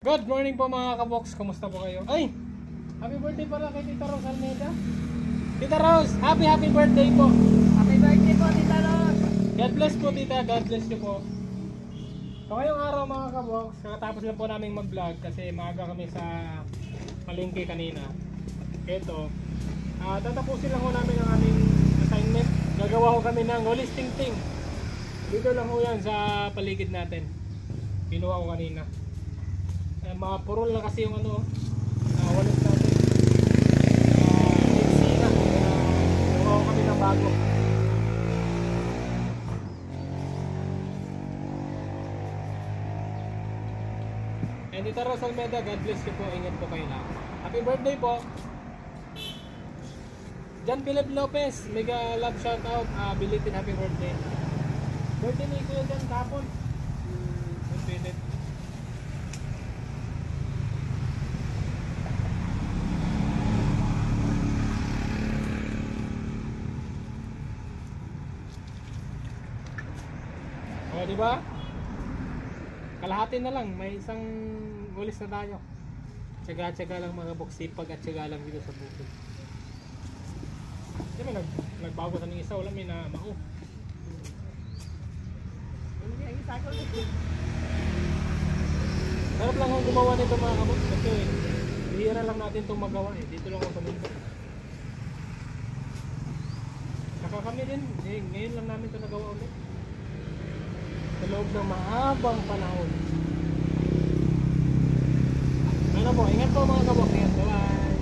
Good morning po mga kabox, kumusta po kayo? Ay! Happy birthday pala kay Tita Rose Almeida. Tita Rose, happy birthday po. Happy birthday po, Tita Rose. God bless po tita, God bless you po. So ngayong araw mga kabox, kakatapos lang po namin mag-vlog kasi maaga kami sa palengke kanina. Ito, tatapusin lang po namin ang aming assignment. Gagawa ko kami ng holistic ting. Dito lang po yan sa paligid natin. Pinuha ko kanina. Mga purol na kasi yung ano, wallet natin. Mixi na. Gawa ko kami ng bago. And Tita Rose Almeida, God bless you po. Ingat po kayo lang. Happy birthday po. John Philip Lopez, mega love shoutout. Belated happy birthday. Birthday ni Kuya John kapon. John Philip. O, diba? Kalahati na lang, may isang ulis na tayo. Tsaga-tsaga lang mga boksipag at tsaga lang dito sa bukid. Di ba nagbago sa ng isa, wala may na mao. Sarap lang ang gumawa nito mga kabok kasi bihira lang natin itong magawa eh. Dito lang ako paminta. Saka kami din, ngayon lang namin ito nagawa ulit. Sa loob ng mahabang panahon. Ano po, ingat po mga kabok. Ingat, bye-bye.